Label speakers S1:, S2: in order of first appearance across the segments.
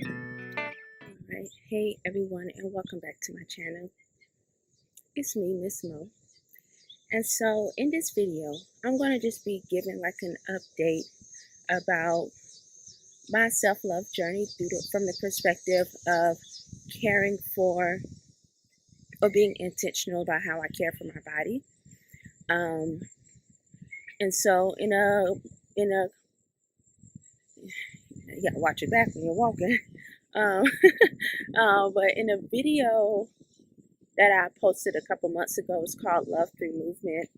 S1: Alright, hey everyone, and welcome back to my channel. It's me, Miss Mo. And so in this video, I'm going to just be giving like an update about my self-love journey from the perspective of caring for or being intentional about how I care for my body. And so you gotta watch your back when you're walking. But in a video that I posted a couple months ago, it's called Love Through Movement.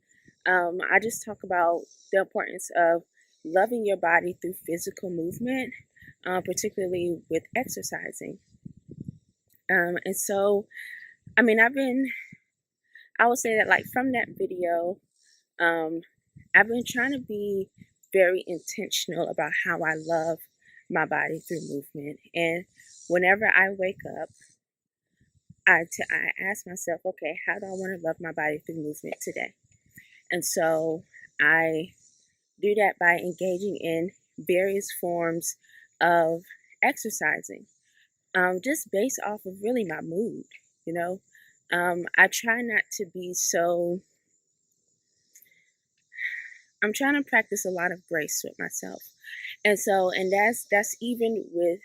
S1: I just talk about the importance of loving your body through physical movement, particularly with exercising. And so, I would say that like from that video, I've been trying to be very intentional about how I love my body through movement. And whenever I wake up, I ask myself, okay, how do I want to love my body through movement today? And so I do that by engaging in various forms of exercising, just based off of really my mood, you know. I try not to be so, I'm trying to practice a lot of grace with myself. And so, and that's even with,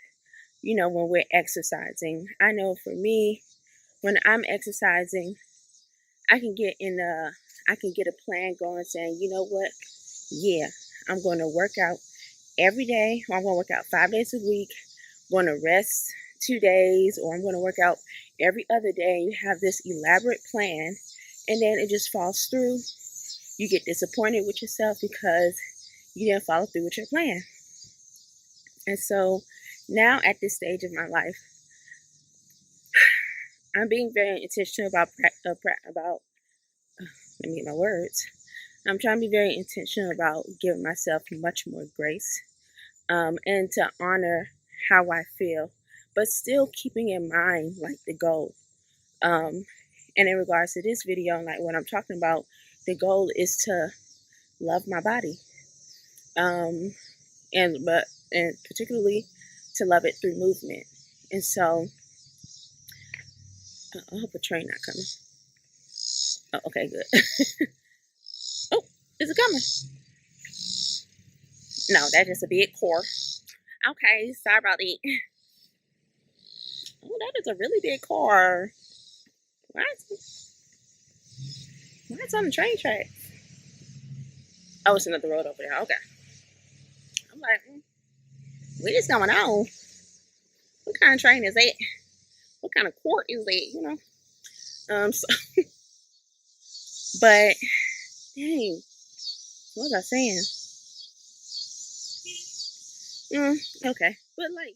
S1: when we're exercising. I know for me, when I'm exercising, I can get a plan going saying, you know what? Yeah, I'm going to work out every day, or I'm going to work out 5 days a week. I'm going to rest 2 days, or I'm going to work out every other day. You have this elaborate plan, and then it just falls through. You get disappointed with yourself because you didn't follow through with your plan. And so now at this stage of my life, I'm being very intentional about let me get my words. I'm trying to be very intentional about giving myself much more grace, and to honor how I feel, but still keeping in mind like the goal. And in regards to this video, like what I'm talking about, the goal is to love my body, and particularly to love it through movement. And so, I hope a train not coming. Oh, okay, good. Oh, is it coming? No, that's just a big car. Okay, sorry about that. Oh, that is a really big car. Why it's on the train track? Oh, it's another road over there. Okay. I'm like, what is going on? What kind of train is that? What kind of court is that? So, but dang, what was I saying? Okay, but like,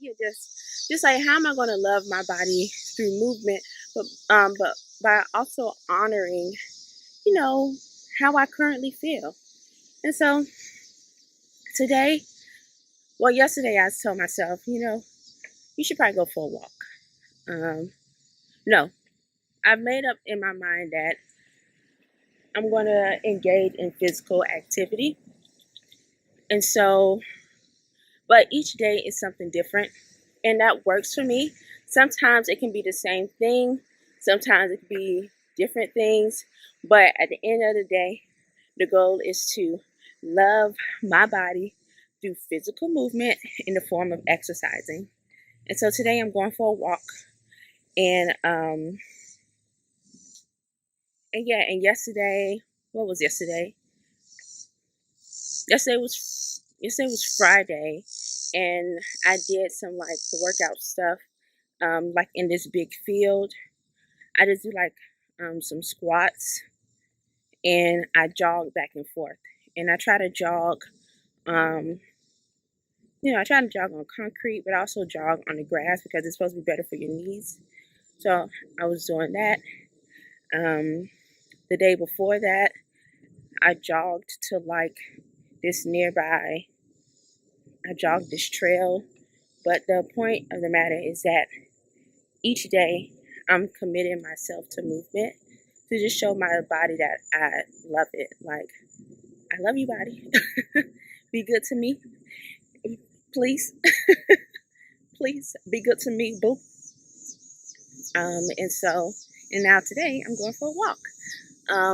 S1: just like, how am I going to love my body through movement, but by also honoring, how I currently feel. And so today, well, yesterday I told myself, you should probably go for a walk. No, I've made up in my mind that I'm going to engage in physical activity. And so, but each day is something different, and that works for me. Sometimes it can be the same thing. Sometimes it can be different things. But at the end of the day, the goal is to love my body through physical movement in the form of exercising. And so today I'm going for a walk. And yesterday, what was yesterday? Yesterday was Friday, and I did some like workout stuff, like in this big field. I just do like some squats, and I jog back and forth. And I try to jog, I try to jog on concrete, but also jog on the grass because it's supposed to be better for your knees. So I was doing that. The day before that, I jogged to like this nearby, I jogged this trail. But the point of the matter is that each day I'm committing myself to movement to just show my body that I love it. Like, I love you, body. Be good to me. Please. please be good to me, boo. And now today I'm going for a walk.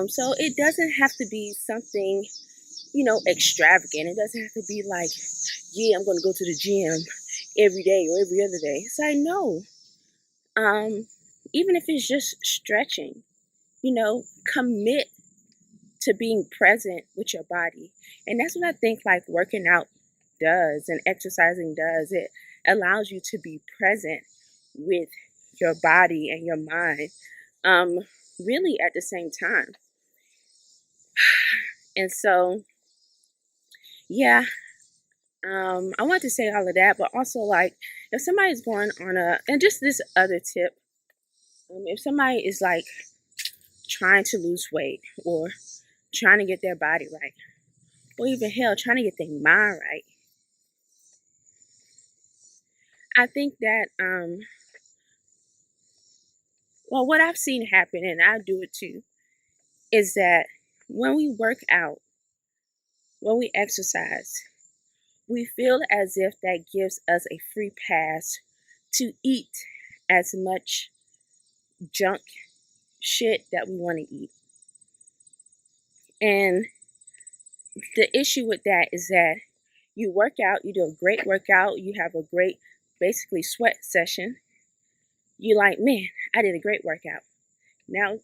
S1: So it doesn't have to be something, extravagant. It doesn't have to be like, yeah, I'm going to go to the gym every day or every other day. It's like, no. Even if it's just stretching, commit to being present with your body. And that's what I think like working out does and exercising does. It allows you to be present with your body and your mind, really at the same time. And so, yeah, I want to say all of that, but also like if somebody's going on and just this other tip, if somebody is like trying to lose weight or trying to get their body right, or even hell, trying to get their mind right, I think that, well, what I've seen happen, and I do it too, is that when we work out, when we exercise, we feel as if that gives us a free pass to eat as much junk shit that we want to eat. And the issue with that is that you work out, you do a great workout, you have a great, basically, sweat session. You're like, man, I did a great workout. Now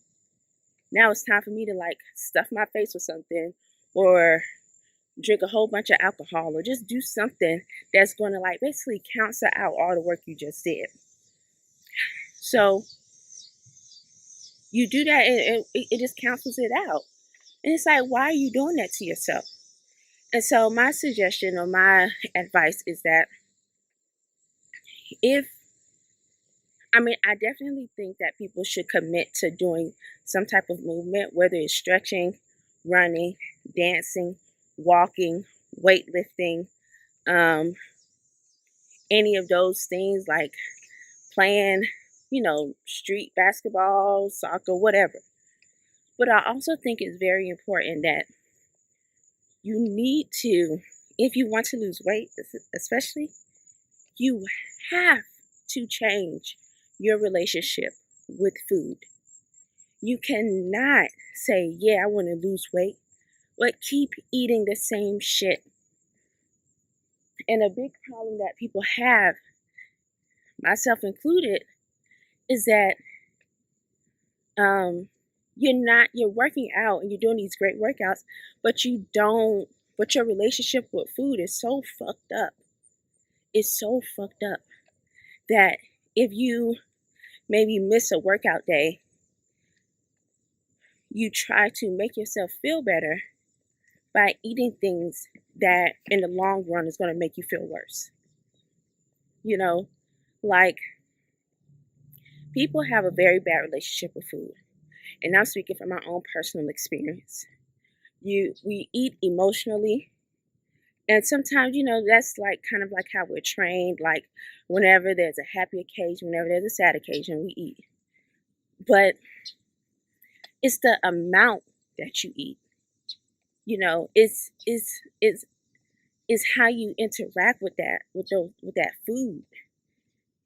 S1: it's time for me to like stuff my face with something or drink a whole bunch of alcohol or just do something that's going to like basically cancel out all the work you just did. So you do that and it just cancels it out. And it's like, why are you doing that to yourself? And so my suggestion or my advice is that I definitely think that people should commit to doing some type of movement, whether it's stretching, running, dancing, walking, weightlifting, any of those things like playing, street basketball, soccer, whatever. But I also think it's very important that you need to, if you want to lose weight, especially, you have to change your relationship with food. You cannot say, yeah, I want to lose weight, but keep eating the same shit. And a big problem that people have, myself included, is that you're working out and you're doing these great workouts, but your relationship with food is so fucked up. It's so fucked up that if you maybe miss a workout day, you try to make yourself feel better by eating things that in the long run is going to make you feel worse. Like people have a very bad relationship with food. And I'm speaking from my own personal experience. We eat emotionally. And sometimes, that's like kind of like how we're trained. Like whenever there's a happy occasion, whenever there's a sad occasion, we eat. But it's the amount that you eat. It's how you interact with that food.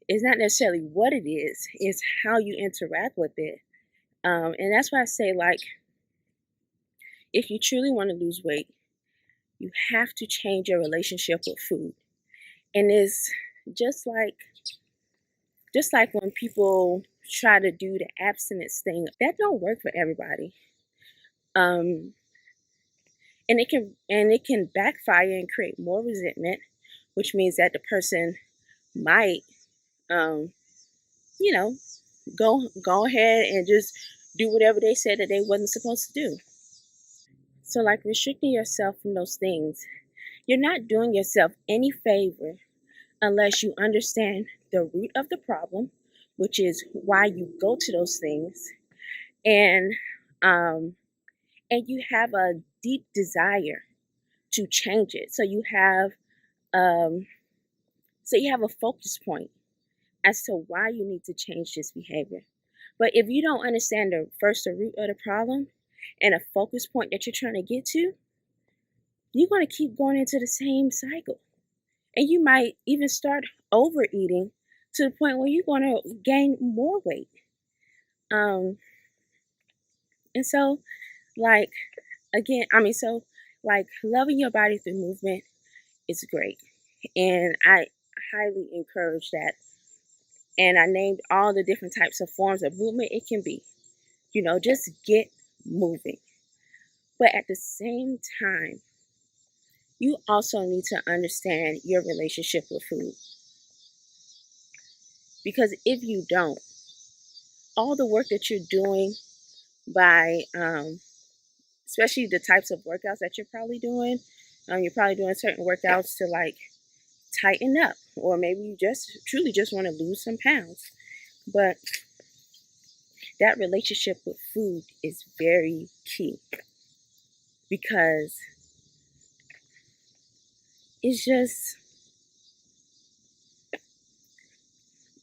S1: It's not necessarily what it is, it's how you interact with it. And that's why I say, like, if you truly want to lose weight, you have to change your relationship with food. And it's just like when people try to do the abstinence thing, that don't work for everybody. And it can backfire and create more resentment, which means that the person might, you know, go ahead and just do whatever they said that they wasn't supposed to do. So like restricting yourself from those things, you're not doing yourself any favor unless you understand the root of the problem, which is why you go to those things, and you have a deep desire to change it. So you have a focus point as to why you need to change this behavior. But if you don't understand the root of the problem and a focus point that you're trying to get to, you're going to keep going into the same cycle. And you might even start overeating to the point where you're going to gain more weight. Um, and so, like, again, so, like, loving your body through movement is great. And I highly encourage that. And I named all the different types of forms of movement it can be. Just get moving. But at the same time, you also need to understand your relationship with food. Because if you don't, all the work that you're doing by, especially the types of workouts that you're probably doing certain workouts to like tighten up, or maybe you just truly just want to lose some pounds. But that relationship with food is very key, because it's just,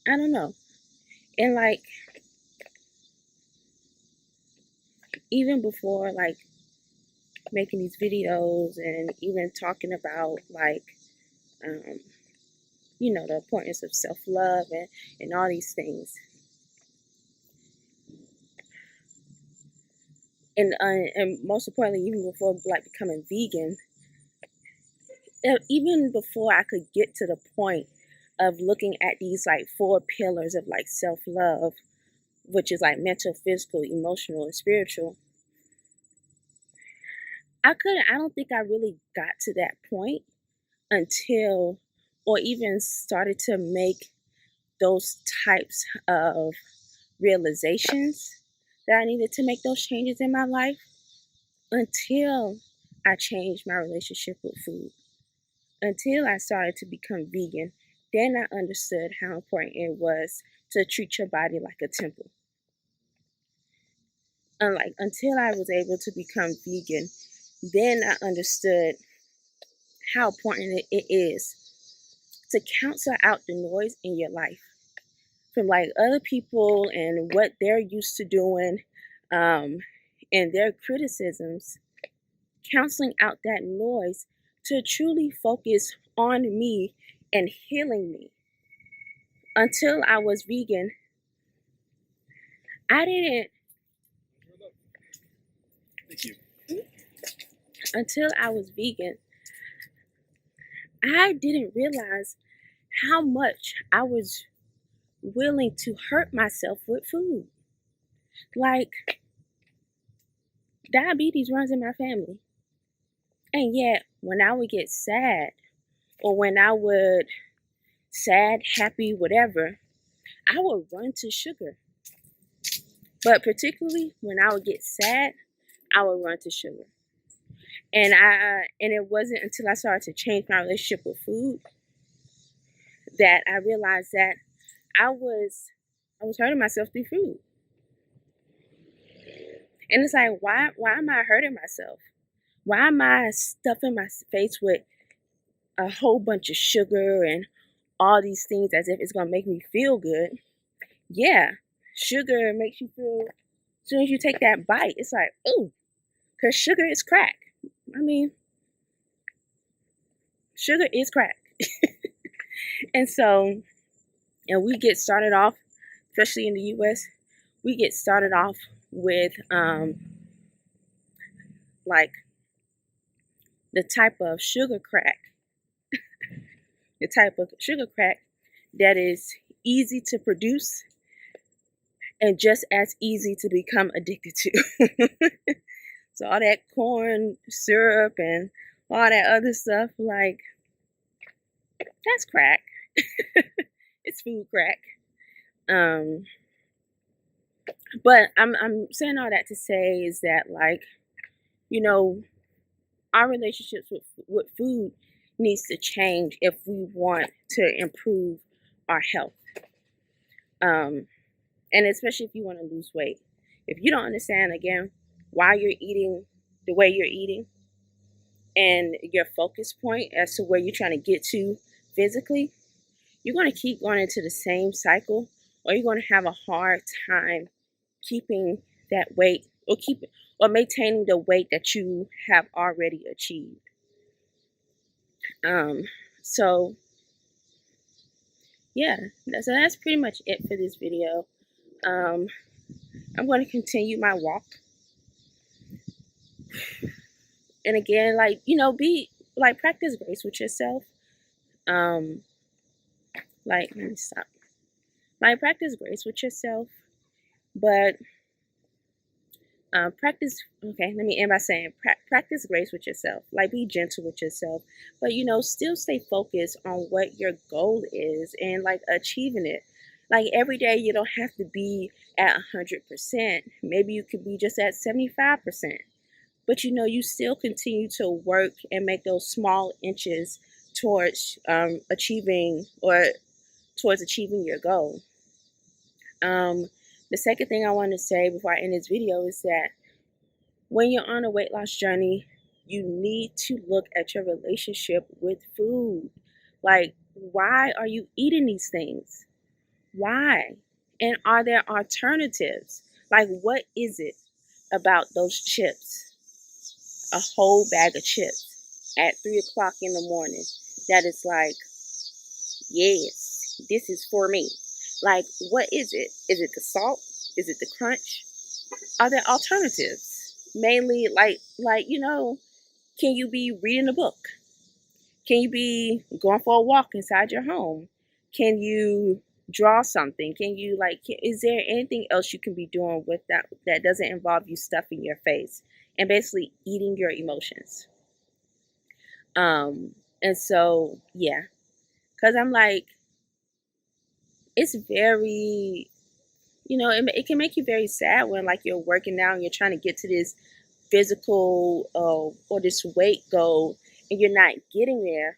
S1: I don't know. And like, even before like making these videos and even talking about like, um, the importance of self-love and all these things. And most importantly, even before like becoming vegan, even before I could get to the point of looking at these like 4 pillars of like self-love, which is like mental, physical, emotional, and spiritual, I don't think I really got to that point until, or even started to make those types of realizations that I needed to make those changes in my life, until I changed my relationship with food. Until I started to become vegan, then I understood how important it was to treat your body like a temple. Until I was able to become vegan, then I understood how important it is to cancel out the noise in your life from like other people and what they're used to doing, and their criticisms, canceling out that noise to truly focus on me and healing me. Until I was vegan, I didn't. Thank you. Until I was vegan, I didn't realize how much I was willing to hurt myself with food. Like, diabetes runs in my family. And yet, when I would get sad, or when I would sad, happy, whatever, I would run to sugar. But particularly when I would get sad, I would run to sugar. And it wasn't until I started to change my relationship with food that I realized that I was hurting myself through food. And it's like, why am I hurting myself? Why am I stuffing my face with a whole bunch of sugar and all these things as if it's gonna make me feel good? Yeah, sugar makes you feel, as soon as you take that bite, it's like, ooh, because sugar is crack. I mean, sugar is crack. And so, and we get started off, especially in the US, we get started off with like the type of sugar crack that is easy to produce and just as easy to become addicted to. So all that corn syrup and all that other stuff, like, that's crack. It's food crack. But I'm saying all that to say is that, like, our relationships with food needs to change if we want to improve our health. And especially if you want to lose weight. If you don't understand, again, why you're eating the way you're eating and your focus point as to where you're trying to get to physically, you're going to keep going into the same cycle, or you're going to have a hard time keeping that weight, or maintaining the weight that you have already achieved. So yeah, so that's pretty much it for this video. I'm going to continue my walk, and again, like, be like, practice grace with yourself. um like, let me stop. Like, practice grace with yourself, but practice, okay, let me end by saying practice grace with yourself. Like, be gentle with yourself, but still stay focused on what your goal is and like achieving it. Like, every day you don't have to be at 100%. Maybe you could be just at 75%, but you still continue to work and make those small inches towards achieving, or towards achieving your goal. The second thing I want to say before I end this video is that when you're on a weight loss journey, you need to look at your relationship with food. Like, why are you eating these things? Why? And are there alternatives? Like, what is it about those chips, a whole bag of chips at 3 o'clock in the morning, that is like, yes, this is for me? Like, what is it? Is it the salt? Is it the crunch? Are there alternatives? Mainly, can you be reading a book? Can you be going for a walk inside your home? Can you draw something? Is there anything else you can be doing with that doesn't involve you stuffing your face and basically eating your emotions? And so, yeah, because I'm like, it's very, it can make you very sad when, like, you're working out and you're trying to get to this physical or this weight goal, and you're not getting there.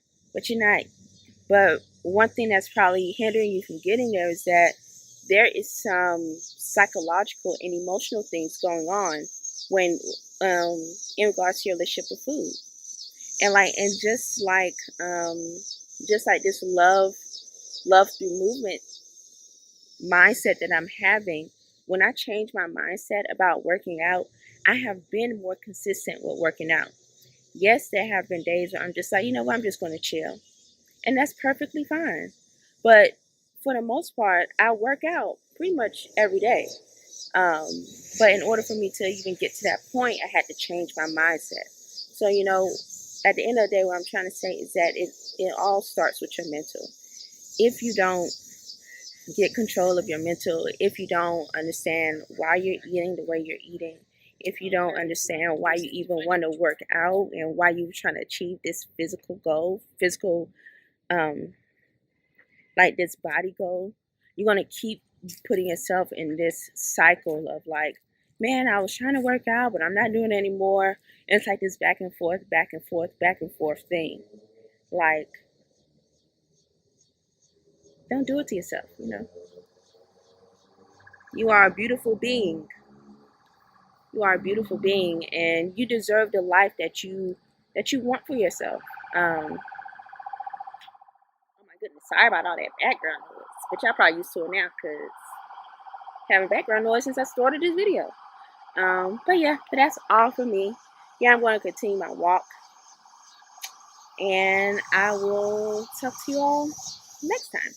S1: But one thing that's probably hindering you from getting there is that there is some psychological and emotional things going on when in regards to your relationship with food. And just like this love through movement mindset that I'm having, when I change my mindset about working out, I have been more consistent with working out. Yes, there have been days where I'm just like, you know what, I'm just going to chill. And that's perfectly fine. But for the most part, I work out pretty much every day. But in order for me to even get to that point, I had to change my mindset. So, at the end of the day, what I'm trying to say is that it all starts with your mental. If you don't get control of your mental, if you don't understand why you're eating the way you're eating, if you don't understand why you even want to work out and why you're trying to achieve this physical goal, like this body goal, you're going to keep putting yourself in this cycle of like, man, I was trying to work out, but I'm not doing it anymore. And it's like this back and forth, back and forth, back and forth thing. Like, don't do it to yourself, You are a beautiful being. You are a beautiful being, and you deserve the life that you want for yourself. Oh my goodness, sorry about all that background noise, but y'all probably used to it now because having background noise since I started this video. But that's all for me. Yeah, I'm going to continue my walk, and I will talk to you all next time.